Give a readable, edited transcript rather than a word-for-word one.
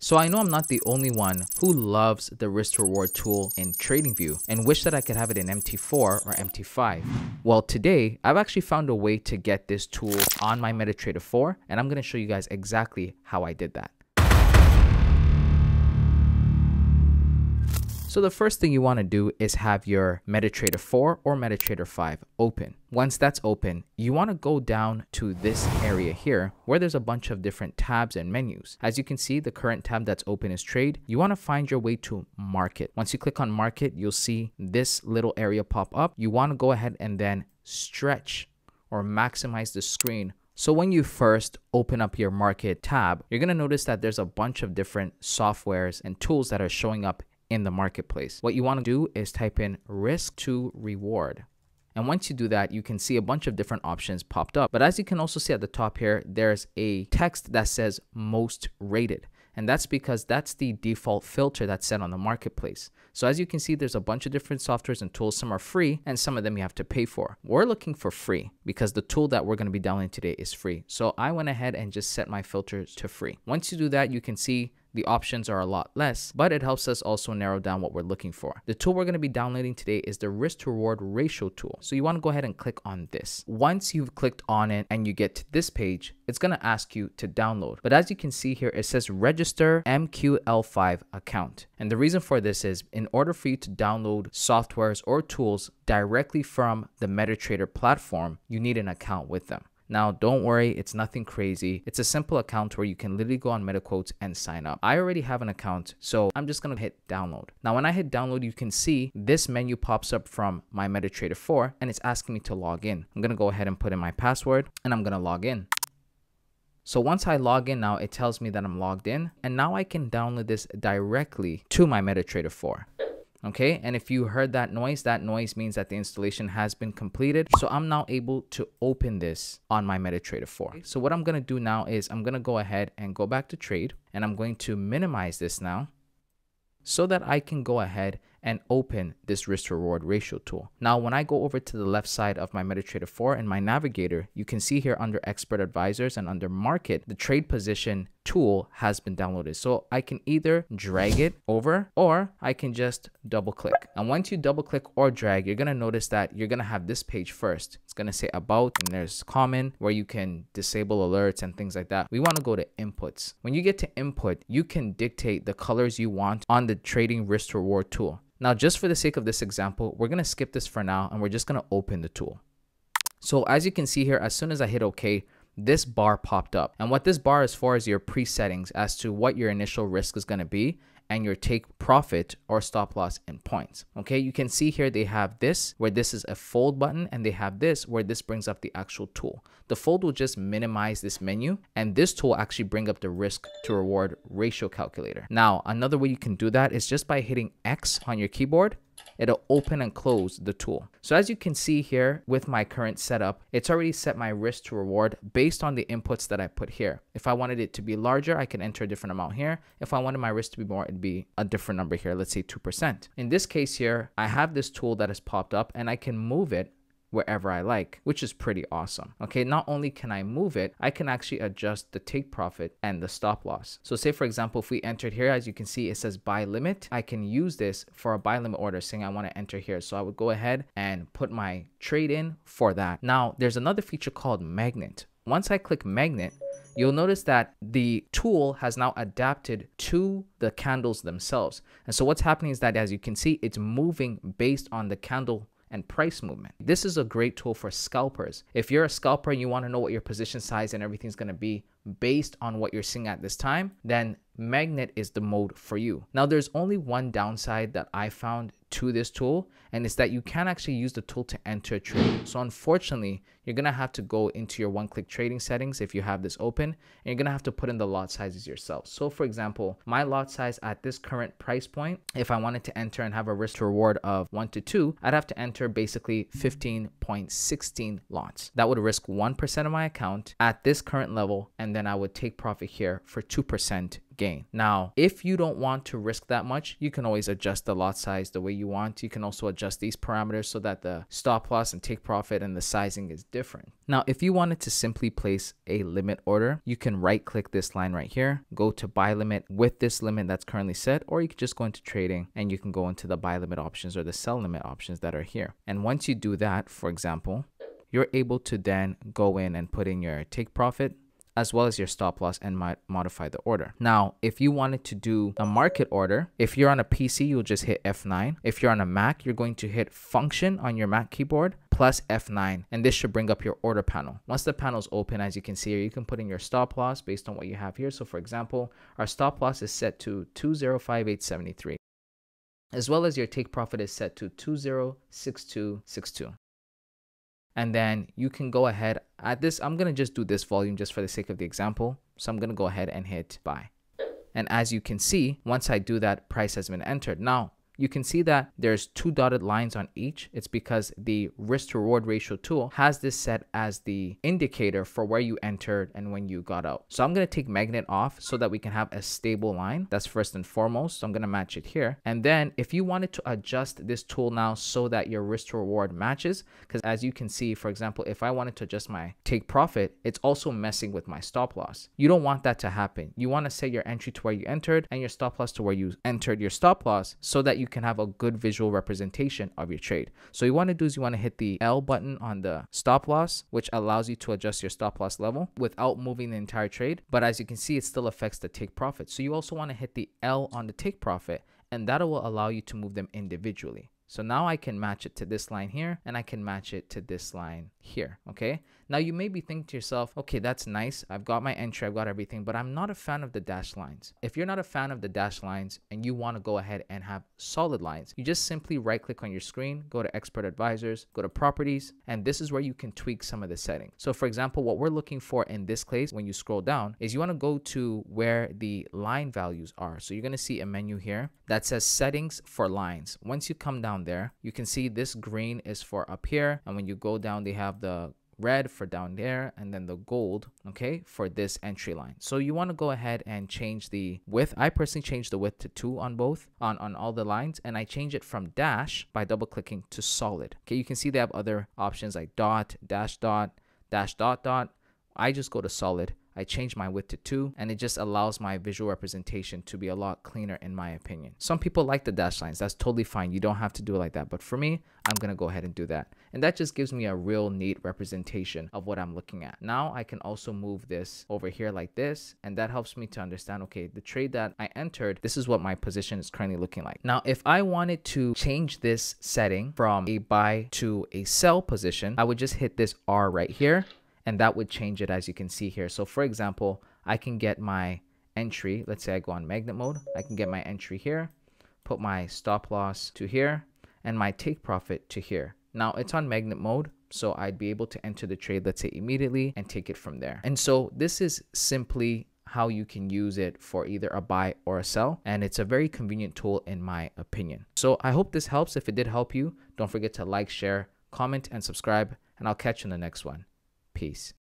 So I know I'm not the only one who loves the risk to reward tool in TradingView and wish that I could have it in MT4 or MT5. Well, today I've actually found a way to get this tool on my MetaTrader 4, and I'm going to show you guys exactly how I did that. So the first thing you want to do is have your MetaTrader 4 or MetaTrader 5 open. Once that's open, you want to go down to this area here where there's a bunch of different tabs and menus. As you can see, the current tab that's open is trade. You want to find your way to market. Once you click on market, you'll see this little area pop up. You want to go ahead and then stretch or maximize the screen. So when you first open up your market tab, you're going to notice that there's a bunch of different softwares and tools that are showing up in the marketplace. What you want to do is type in risk to reward. And once you do that, you can see a bunch of different options popped up. But as you can also see at the top here, there's a text that says most rated. And that's because that's the default filter that's set on the marketplace. So as you can see, there's a bunch of different softwares and tools. Some are free and some of them you have to pay for. We're looking for free because the tool that we're going to be downloading today is free. So I went ahead and just set my filters to free. Once you do that, you can see the options are a lot less, but it helps us also narrow down what we're looking for. The tool we're going to be downloading today is the risk to reward ratio tool. So you want to go ahead and click on this. Once you've clicked on it and you get to this page, it's going to ask you to download. But as you can see here, it says register MQL5 account. And the reason for this is in order for you to download softwares or tools directly from the MetaTrader platform, you need an account with them. Now, don't worry, it's nothing crazy. It's a simple account where you can literally go on MetaQuotes and sign up. I already have an account, so I'm just gonna hit download. Now, when I hit download, you can see this menu pops up from my MetaTrader 4 and it's asking me to log in. I'm gonna go ahead and put in my password and I'm gonna log in. So once I log in now, it tells me that I'm logged in and now I can download this directly to my MetaTrader 4. Okay, and if you heard that noise means that the installation has been completed. So I'm now able to open this on my MetaTrader 4. So what I'm going to do now is I'm going to go ahead and go back to trade and I'm going to minimize this now so that I can go ahead and open this risk to reward ratio tool. Now, when I go over to the left side of my MetaTrader 4 and my navigator, you can see here under expert advisors and under market, the trade position tool has been downloaded. So I can either drag it over or I can just double click. And once you double click or drag, you're going to notice that you're going to have this page first. It's going to say about and there's common where you can disable alerts and things like that. We want to go to inputs. When you get to input, you can dictate the colors you want on the trading risk to reward tool. Now, just for the sake of this example, we're going to skip this for now and we're just going to open the tool. So as you can see here, as soon as I hit OK, this bar popped up. And what this bar is for is your presettings as to what your initial risk is going to be and your take profit or stop loss in points. Okay, you can see here they have this where this is a fold button and they have this where this brings up the actual tool. The fold will just minimize this menu and this tool actually bring up the risk to reward ratio calculator. Now, another way you can do that is just by hitting X on your keyboard. It'll open and close the tool. So as you can see here with my current setup, it's already set my risk to reward based on the inputs that I put here. If I wanted it to be larger, I can enter a different amount here. If I wanted my risk to be more, it'd be a different number here. Let's say 2%. In this case here, I have this tool that has popped up and I can move it wherever I like, which is pretty awesome. Okay, not only can I move it, I can actually adjust the take profit and the stop loss. So say for example, if we entered here, as you can see, it says buy limit. I can use this for a buy limit order saying I want to enter here. So I would go ahead and put my trade in for that. Now there's another feature called magnet. Once I click magnet, you'll notice that the tool has now adapted to the candles themselves. And so what's happening is that as you can see, it's moving based on the candle and price movement. This is a great tool for scalpers. If you're a scalper and you want to know what your position size and everything's going to be based on what you're seeing at this time, then magnet is the mode for you. Now, there's only one downside that I found to this tool, and it's that you can't actually use the tool to enter a trade. So unfortunately, you're going to have to go into your one-click trading settings if you have this open, and you're going to have to put in the lot sizes yourself. So for example, my lot size at this current price point, if I wanted to enter and have a risk to reward of 1 to 2, I'd have to enter basically 15.16 lots. That would risk 1% of my account at this current level, and then I would take profit here for 2% gain. Now, if you don't want to risk that much, you can always adjust the lot size the way you want. You can also adjust these parameters so that the stop loss and take profit and the sizing is different. Now, if you wanted to simply place a limit order, you can right click this line right here, go to buy limit with this limit that's currently set, or you can just go into trading and you can go into the buy limit options or the sell limit options that are here. And once you do that, for example, you're able to then go in and put in your take profit as well as your stop loss and modify the order. Now, if you wanted to do a market order, if you're on a PC, you'll just hit F9. If you're on a Mac, you're going to hit function on your Mac keyboard plus F9, and this should bring up your order panel. Once the panel's open, as you can see here, you can put in your stop loss based on what you have here. So for example, our stop loss is set to 2058.73, as well as your take profit is set to 2062.62. And then you can go ahead at this. I'm going to just do this volume just for the sake of the example. So I'm going to go ahead and hit buy. And as you can see, once I do that, price has been entered. Now, you can see that there's two dotted lines on each. It's because the risk to reward ratio tool has this set as the indicator for where you entered and when you got out. So I'm going to take magnet off so that we can have a stable line. That's first and foremost. So I'm going to match it here. And then if you wanted to adjust this tool now so that your risk to reward matches, because as you can see, for example, if I wanted to adjust my take profit, it's also messing with my stop loss. You don't want that to happen. You want to set your entry to where you entered and your stop loss to where you entered your stop loss so that you can have a good visual representation of your trade. So you want to do is you want to hit the L button on the stop loss, which allows you to adjust your stop loss level without moving the entire trade. But as you can see, it still affects the take profit. So you also want to hit the L on the take profit, and that will allow you to move them individually. So now I can match it to this line here, and I can match it to this line here, okay? Now you may be thinking to yourself, okay, that's nice. I've got my entry, I've got everything, but I'm not a fan of the dashed lines. If you're not a fan of the dashed lines and you want to go ahead and have solid lines, you just simply right click on your screen, go to expert advisors, go to properties, and this is where you can tweak some of the settings. So for example, what we're looking for in this case, when you scroll down, is you want to go to where the line values are. So you're going to see a menu here that says settings for lines. Once you come down there, you can see this green is for up here, and when you go down, they have the red for down there and then the gold, okay, for this entry line. So you want to go ahead and change the width. I personally changed the width to 2 on both, on all the lines, and I change it from dash by double clicking to solid. Okay, you can see they have other options like dot, dash dot, dash dot dot. I just go to solid. I change my width to 2, and it just allows my visual representation to be a lot cleaner in my opinion. Some people like the dash lines. That's totally fine. You don't have to do it like that. But for me, I'm going to go ahead and do that. And that just gives me a real neat representation of what I'm looking at. Now I can also move this over here like this, and that helps me to understand, okay, the trade that I entered, this is what my position is currently looking like. Now, if I wanted to change this setting from a buy to a sell position, I would just hit this R right here, and that would change it, as you can see here. So for example, I can get my entry. Let's say I go on magnet mode. I can get my entry here, put my stop loss to here, and my take profit to here. Now it's on magnet mode, so I'd be able to enter the trade, let's say immediately, and take it from there. And so this is simply how you can use it for either a buy or a sell, and it's a very convenient tool in my opinion. So I hope this helps. If it did help you, don't forget to like, share, comment, and subscribe, and I'll catch you in the next one. Peace.